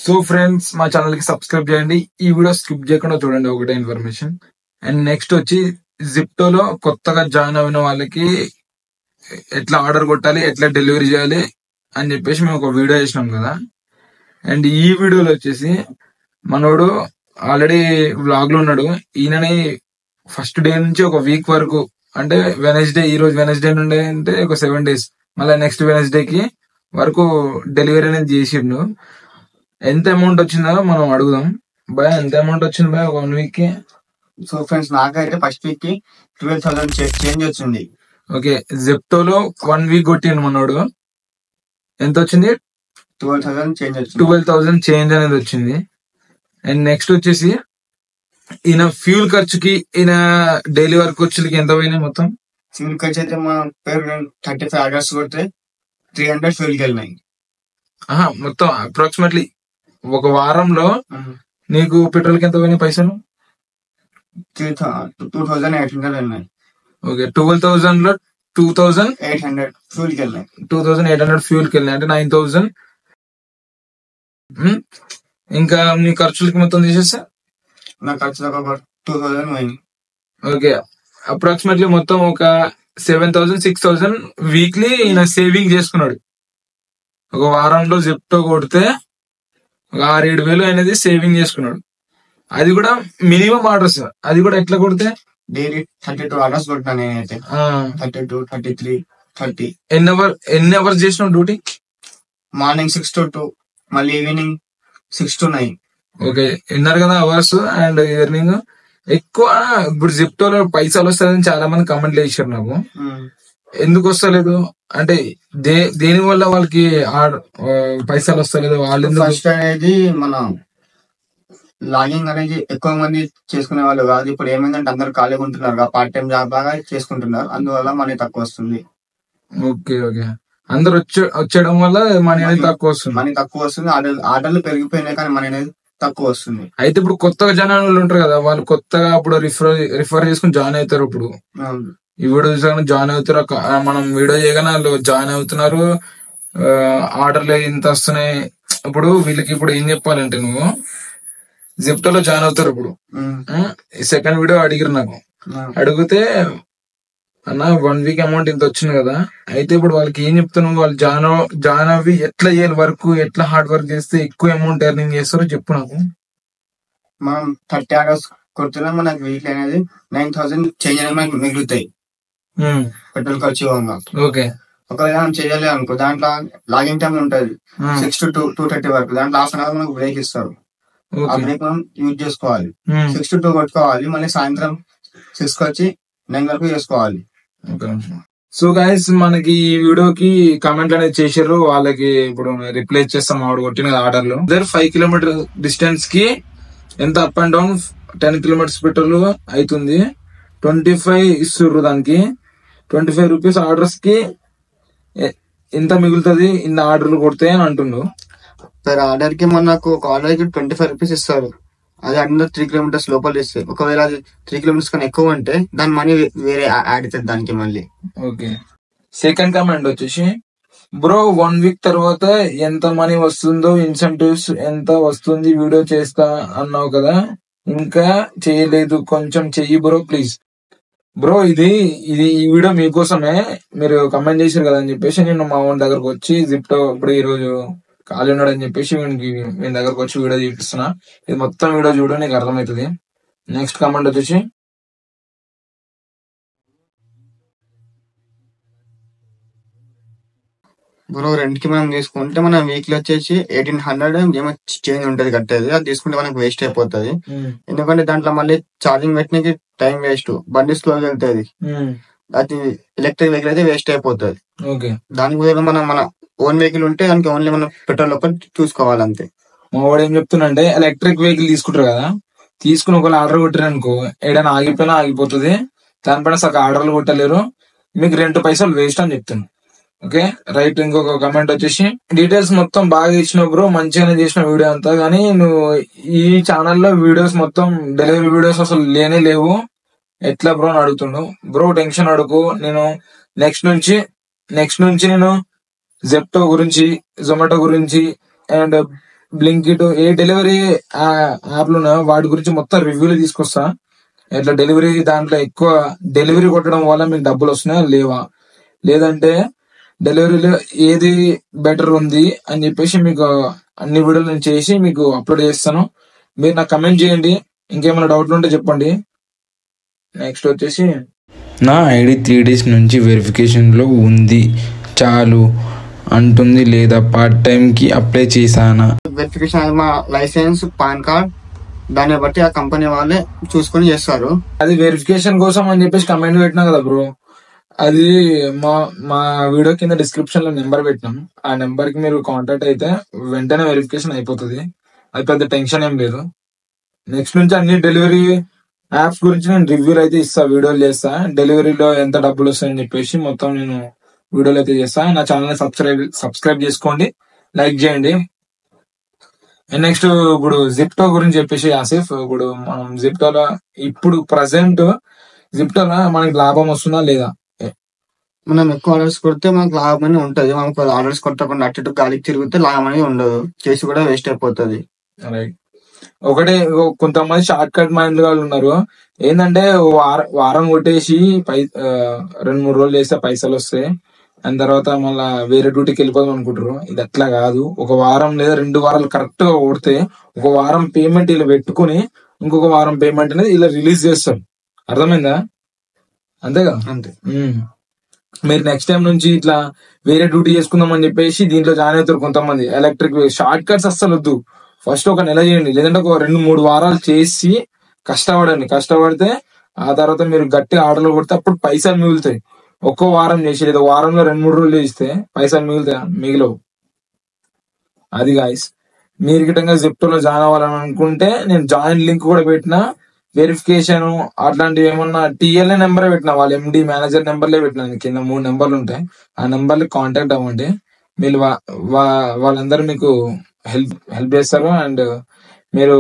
So friends, మా channel కి subscribe చేయండి. ఈ వీడియో స్కిప్ చేయకుండా చూడండి, ఒకటే ఇన్ఫర్మేషన్. అండ్ నెక్స్ట్ వచ్చి జిప్టోలో కొత్తగా జాయిన్ అయిన వాళ్ళకి ఎట్లా ఆర్డర్ కొట్టాలి, ఎట్లా డెలివరీ చేయాలి అని చెప్పేసి మేము ఒక వీడియో చేసినాం కదా. అండ్ ఈ వీడియోలో వచ్చేసి మనోడు ఆల్రెడీ వ్లాగ్ లో ఉన్నాడు. ఈయనని ఫస్ట్ డే నుంచి ఒక వీక్ వరకు, అంటే వెనస్డే, ఈ రోజు వెనస్డే నుండి అంటే ఒక 7 days, మళ్ళీ నెక్స్ట్ వెనస్డేకి వరకు డెలివరీ అనేది చేసిండు. ఎంత అమౌంట్ వచ్చిందో మనం అడుగుదాం. భయ ఎంత అమౌంట్ వచ్చింది భయ 1 week కి? సో ఫ్రెండ్స్, నాకైతే ఫస్ట్ వీక్ కి 12,000 చేంజ్ వచ్చింది. ఓకే, జెప్టోలో 1 week కొట్టిండు మనోడు. ఎంత వచ్చింది? 12,000 చేంజ్ వచ్చింది. 12,000 చేంజ్ అనేది వచ్చింది. అండ్ నెక్స్ట్ వచ్చేసి ఈయన ఫ్యూల్ ఖర్చుకి, ఈయన డైలీ వర్క్ వచ్చేకి ఎంత పోయినాయి మొత్తం? ఫ్యూల్ ఖర్చు అయితే మా పేరు 35 hours కొడితే 300 ఫ్యూల్ కి వెళ్ళినాయి. మొత్తం అప్రాక్సిమేట్లీ ఒక వారంలో నీకు పెట్రోల్ కి ఎంత పోయినాయి పైసలు? 2,800 వెళ్ళినాయి. ఓకే, 12,000 లో 2,800 ఫ్యూల్ కి వెళ్ళినాయి. 2,800 ఫ్యూల్ కి వెళ్ళినాయి, అంటే 9,000. ఇంకా నీ ఖర్చులకి మొత్తం తీసేస్తే నా ఖర్చు ఒక 2,000 పోయింది. ఓకే, అప్రాక్సిమేట్లీ మొత్తం ఒక 7,000 6,000 వీక్లీ ఈయన సేవింగ్ చేసుకున్నాడు. ఒక వారంలో జెప్టో కొడితే ఒక 6-7 అనేది సేవింగ్ చేసుకున్నాడు. అది కూడా మినిమం ఆర్డర్స్. అది కూడా ఎట్లా కొడితే డైలీ 32 hours కొట్టినా నేనైతే. 32, 33, 30. ఎన్ని అవర్స్ చేసినావు డ్యూటీ? మార్నింగ్ 6 to 2, మళ్ళీ ఈవినింగ్ 6 to 9. ఓకే, విన్నారు కదా అవర్స్ అండ్ ఎర్నింగ్. ఎక్కువ ఇప్పుడు జిప్టోలో పైసలు వస్తాయని చాలా మంది కమెంట్లు వేసారు నాకు. ఎందుకు వస్తలేదు అంటే దేని వల్ల వాళ్ళకి పైసలు వస్తలేదు? వాళ్ళు ఫస్ట్ అనేది మన లాగింగ్ అనేది ఎక్కువ మంది చేసుకునే వాళ్ళు కాదు. ఇప్పుడు ఏమైందంటే అందరు ఖాళీగా ఉంటున్నారు, పార్ట్ టైం జాబ్ లాగా చేసుకుంటున్నారు, అందువల్ల మనీ తక్కువ వస్తుంది. ఓకే ఓకే, అందరు వచ్చేయడం వల్ల మనీ అనేది తక్కువ వస్తుంది. ఆర్డర్లు పెరిగిపోయినాయి కానీ మనీ అనేది తక్కువ వస్తుంది. అయితే ఇప్పుడు కొత్తగా జనాలు ఉంటారు కదా, వాళ్ళు కొత్తగా ఇప్పుడు రిఫర్ చేసుకుని జాయిన్ అవుతారు. ఇప్పుడు ఈ వీడియో జాయిన్ అవుతారు, మనం వీడియో చేయగానే వాళ్ళు జాయిన్ అవుతున్నారు. ఆర్డర్లు ఇంత వస్తున్నాయి. ఇప్పుడు వీళ్ళకి ఇప్పుడు ఏం చెప్పాలంటే, నువ్వు జిప్టోలో జాయిన్ అవుతారు. ఇప్పుడు సెకండ్ వీడియో అడిగిరు నాకు. అడిగితే అన్న 1 week అమౌంట్ ఇంత వచ్చింది కదా, అయితే ఇప్పుడు వాళ్ళకి ఏం చెప్తున్నావు? వాళ్ళు జాయిన్ అవి ఎట్లా చేయాలి, వర్క్ ఎట్లా హార్డ్ వర్క్ చేస్తే ఎక్కువ అమౌంట్ ఎర్నింగ్ చేస్తారో చెప్పు నాకు. మనం 30 hours కొడుతున్నా మనకి వీక్ అనేది 9,000 చేంజ్ అనేది మనకి మిగులుతాయి పెట్రోల్ ఖర్చు. ఓకే, ఒకవేళ మనం చేయాలి అనుకో, దాంట్లో లాగింగ్ టైం ఉంటది 6 to 2:30 వరకు. దాంట్లో హాఫ్ అన్ అవర్ మనకు బ్రేక్ ఇస్తారు. ఆ బ్రేక్ మనం యూజ్ చేసుకోవాలి. 6 to 2 కొట్టుకోవాలి, మళ్ళీ సాయంత్రం 6 వచ్చి 9 వరకు చేసుకోవాలి. సో గైస్, మనకి ఈ వీడియోకి కామెంట్ అనేది చేశారు. వాళ్ళకి ఇప్పుడు రిప్లై చేస్తాం. ఆవిడ కొట్టిన ఆర్డర్లు 5 kilometer డిస్టెన్స్ కి ఎంత up and down 10 kilometers petrol అవుతుంది. 25 ఇస్తుర్రు దానికి. 25 rupees ఆర్డర్స్ కి ఎంత మిగులుతుంది ఇన్ని ఆర్డర్లు కొడితే అని అంటుండు. పర్ ఆర్డర్ కి మనకు ఒక ఆర్డర్ కి 25 rupees ఇస్తారు. అది అందరూ 3 kilometers లోపల ఇస్తాయి. ఒకవేళ అది 3 kilometers కన్నా ఎక్కువ అంటే దాని మనీ వేరే యాడ్ అవుతుంది దానికి మళ్ళీ. ఓకే, సెకండ్ కామెంట్ వచ్చేసి, బ్రో 1 week తర్వాత ఎంత మనీ వస్తుందో, ఇన్సెంటివ్స్ ఎంత వస్తుంది, వీడియో చేస్తా అన్నావు కదా, ఇంకా చేయలేదు, కొంచెం చెయ్యి బ్రో ప్లీజ్. బ్రో ఇది ఈ వీడియో మీకోసమే. మీరు కమెంట్ చేశారు కదా అని చెప్పేసి నేను మా ఓన్ దగ్గరకు వచ్చి జిప్టో ఇప్పుడు ఈ రోజు ఖాళీ ఉన్నాడు అని చెప్పేసి వీని దగ్గరకు వచ్చి వీడియో చూపిస్తున్నా. ఇది మొత్తం వీడియో చూడ నీకు అర్థమవుతుంది. నెక్స్ట్ కామెంట్ వచ్చేసి, బ్రో రెంట్కి మనం తీసుకుంటే మన వీక్లీ వచ్చేసి 1,800 చేంజ్ ఉంటది కట్టేది. అది తీసుకుంటే మనకు వేస్ట్ అయిపోతుంది. ఎందుకంటే దాంట్లో మళ్ళీ ఛార్జింగ్ పెట్టడానికి టైం వేస్ట్, బండి స్లో వెళ్తుంది. అది ఎలక్ట్రిక్ వెహికల్ అయితే వేస్ట్ అయిపోతుంది. దానికి బదులు మన ఓన్ వెహికల్ ఉంటే దానికి ఓన్లీ మనం పెట్రోల్ ఒకటి చూసుకోవాలి అంతే. మా వాడు ఏం చెప్తున్నా, ఎలక్ట్రిక్ వెహికల్ తీసుకుంటారు కదా, తీసుకుని ఒకవేళ ఆర్డర్ కొట్టారు అనుకో, ఏదైనా ఆగిపోయినా ఆగిపోతుంది. దానిపైన సగం ఆర్డర్లు కొట్టలేరు, మీకు 2 పైసలు వేస్ట్ అని చెప్తాను. Okay right. ఇంకొక కమెంట్ వచ్చేసి, డీటెయిల్స్ మొత్తం బాగా ఇచ్చినావు బ్రో, మంచిగానే చేసిన వీడియో అంతా, కానీ నువ్వు ఈ ఛానల్లో వీడియోస్ మొత్తం డెలివరీ వీడియోస్ అసలు లేనే లేవు, ఎట్లా బ్రో అని అడుగుతుండు. బ్రో టెన్షన్ అడుగు, నేను నెక్స్ట్ నుంచి నేను జెప్టో గురించి, జొమాటో గురించి అండ్ బ్లింకిట్ ఏ డెలివరీ యాప్లు ఉన్నాయో వాటి గురించి మొత్తం రివ్యూలు తీసుకొస్తా. ఇట్లా డెలివరీ దాంట్లో ఎక్కువ డెలివరీ కొట్టడం వల్ల మీకు డబ్బులు వస్తున్నాయా లేవా, లేదంటే డెలివరీలో ఏది బెటర్ ఉంది అని చెప్పేసి మీకు అన్ని వీడియోలు నేను చేసి మీకు అప్లోడ్ చేస్తాను. మీరు నాకు కమెంట్ చేయండి, ఇంకేమైనా డౌట్లు ఉంటే చెప్పండి. నెక్స్ట్ వచ్చేసి నా ఐడి 3 days నుంచి వెరిఫికేషన్లో ఉంది చాలు అంటుంది, లేదా పార్ట్ టైంకి అప్లై చేశానా? వెరిఫికేషన్ మా లైసెన్స్, పాన్ కార్డ్, దాన్ని బట్టి ఆ కంపెనీ వాళ్ళే చూసుకొని చేస్తారు. అది వెరిఫికేషన్ కోసం అని చెప్పేసి కమెంట్ పెట్టినా కదా బ్రో, అది మా మా వీడియో కింద డిస్క్రిప్షన్ లో నెంబర్ పెట్టినాం. ఆ నెంబర్ కి మీరు కాంటాక్ట్ అయితే వెంటనే వెరిఫికేషన్ అయిపోతుంది. అది పెద్ద టెన్షన్ ఏం లేదు. నెక్స్ట్ నుంచి అన్ని డెలివరీ యాప్స్ గురించి నేను రివ్యూలు అయితే ఇస్తా, వీడియోలు చేస్తా. డెలివరీలో ఎంత డబ్బులు వస్తాయని చెప్పేసి మొత్తం నేను వీడియోలు అయితే చేస్తా. నా ఛానల్ సబ్స్క్రైబ్ చేసుకోండి, లైక్ చేయండి. నెక్స్ట్ ఇప్పుడు జిప్టో గురించి చెప్పేసి ఆసిఫ్, ఇప్పుడు మనం జిప్టోలో ఇప్పుడు ప్రజెంట్ జిప్టోలో మనకి లాభం వస్తుందా లేదా? మనం ఎక్కువ ఆర్డర్స్ కొడితే మనకు లాభం అనేది ఉంటది. మనం ఆర్డర్స్ కొట్టకుండా అటు ఇటు గాలికి తిరిగితే లాభం అనేది ఉండదు, చేసి కూడా వేస్ట్ అయిపోతుంది. రైట్. ఒకటే కొంతమంది షార్ట్ కట్ మైండ్ వాళ్ళు ఉన్నారు. ఏంటంటే వారం కొట్టేసి 2-3 రోజులు చేస్తే పైసలు వస్తాయి, దాని తర్వాత మళ్ళా వేరే డ్యూటీకి వెళ్ళిపోదాం అనుకుంటారు. ఇది అట్లా కాదు. ఒక వారం లేదా 2 వారాలు కరెక్ట్ గా కొడితే ఒక వారం పేమెంట్ ఇలా పెట్టుకుని ఇంకొక వారం పేమెంట్ అనేది ఇలా రిలీజ్ చేస్తారు. అర్థమైందా? అంతేగా? అంతే. మీరు నెక్స్ట్ టైం నుంచి ఇట్లా వేరే డ్యూటీ చేసుకుందాం అని చెప్పేసి దీంట్లో జాయిన్ అవుతారు కొంతమంది. ఎలక్ట్రిక్ షార్ట్ కట్స్ అస్సలు వద్దు. ఫస్ట్ ఒక నెల చేయండి, లేదంటే ఒక 2-3 వారాలు చేసి కష్టపడండి. కష్టపడితే ఆ తర్వాత మీరు గట్టి ఆర్డర్లు కొడితే అప్పుడు పైసలు మిగులుతాయి. ఒక్కో వారం చేసి లేదా వారంలో 2-3 రోజులు చేస్తే పైసలు మిగులుతాయి, మిగిలవు. అది గాయస్, మీరు గిట్టంగా జిప్టోలో జాయిన్ అవ్వాలని అనుకుంటే నేను జాయిన్ లింక్ కూడా పెట్టిన. వెరిఫికేషన్ అట్లాంటివి ఏమన్నా టీఎల్ఏ నెంబర్ పెట్టిన, వాళ్ళ ఎండి మేనేజర్ నెంబర్లే పెట్టిన. కింద 3 నెంబర్లు ఉంటాయి, ఆ నెంబర్లు కాంటాక్ట్ అవ్వండి. మీరు వాళ్ళందరూ మీకు హెల్ప్ చేస్తారు. అండ్ మీరు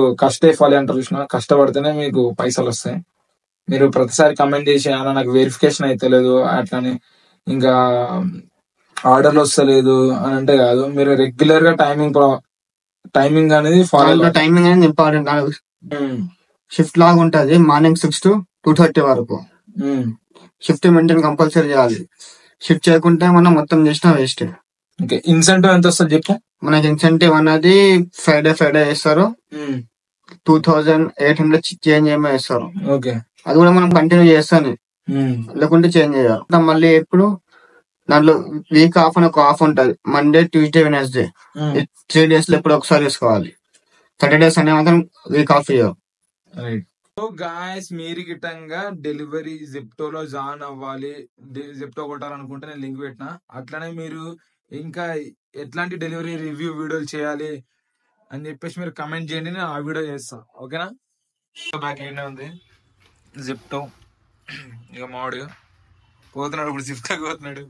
ఫాలి అంటారు చూసిన, కష్టపడితేనే మీకు పైసలు వస్తాయి. మీరు ప్రతిసారి కమెంట్ చేసి అన్న నాకు వెరిఫికేషన్ అయితే లేదు అట్లానే ఇంకా ఆర్డర్లు వస్తలేదు అని అంటే కాదు. మీరు రెగ్యులర్ గా టైమింగ్ అనేది ఫాలో. టైమింగ్ అనేది ఇంపార్టెంట్. షిఫ్ట్ లాగా ఉంటది, మార్నింగ్ 6 to 2:30 వరకు. షిఫ్ట్ మెయింటైన్ కంపల్సరీ చేయాలి. షిఫ్ట్ చేయకుంటే మనం మొత్తం చేసినా వేస్ట్. ఇన్సెంటివ్ ఎంత వస్తుంది చెప్పు? మనకి ఇన్సెంటివ్ అనేది ఫ్రైడే వేస్తారు, 2800 చేంజ్ ఏమో వేస్తారు. అది కూడా మనం కంటిన్యూ చేస్తాను, లేకుంటే చేంజ్ చేయాలి. మళ్ళీ ఎప్పుడు దాంట్లో వీక్ ఆఫ్ అని ఒక ఆఫ్ ఉంటది, మండే, ట్యూస్డే, వెనస్డే. 3 days లో ఎప్పుడు ఒకసారి వేసుకోవాలి. Saturdays అనే మాత్రం వీక్ ఆఫ్ ఇవ్వవు. సో గాయస్, మీరు గిట్టంగా డెలివరీ జిప్టోలో జాయిన్ అవ్వాలి, జిప్టో కొట్టాలనుకుంటే నేను లింక్ పెట్టిన. అట్లనే మీరు ఇంకా ఎట్లాంటి డెలివరీ రివ్యూ వీడియోలు చేయాలి అని చెప్పేసి మీరు కమెంట్ చేయండి, నేను ఆ వీడియో చేస్తా. ఓకేనా? బ్యాక్ ఏంటే ఉంది జిప్టో. ఇక మావాడు పోతున్నాడు, ఇప్పుడు జిప్టోకి పోతున్నాడు.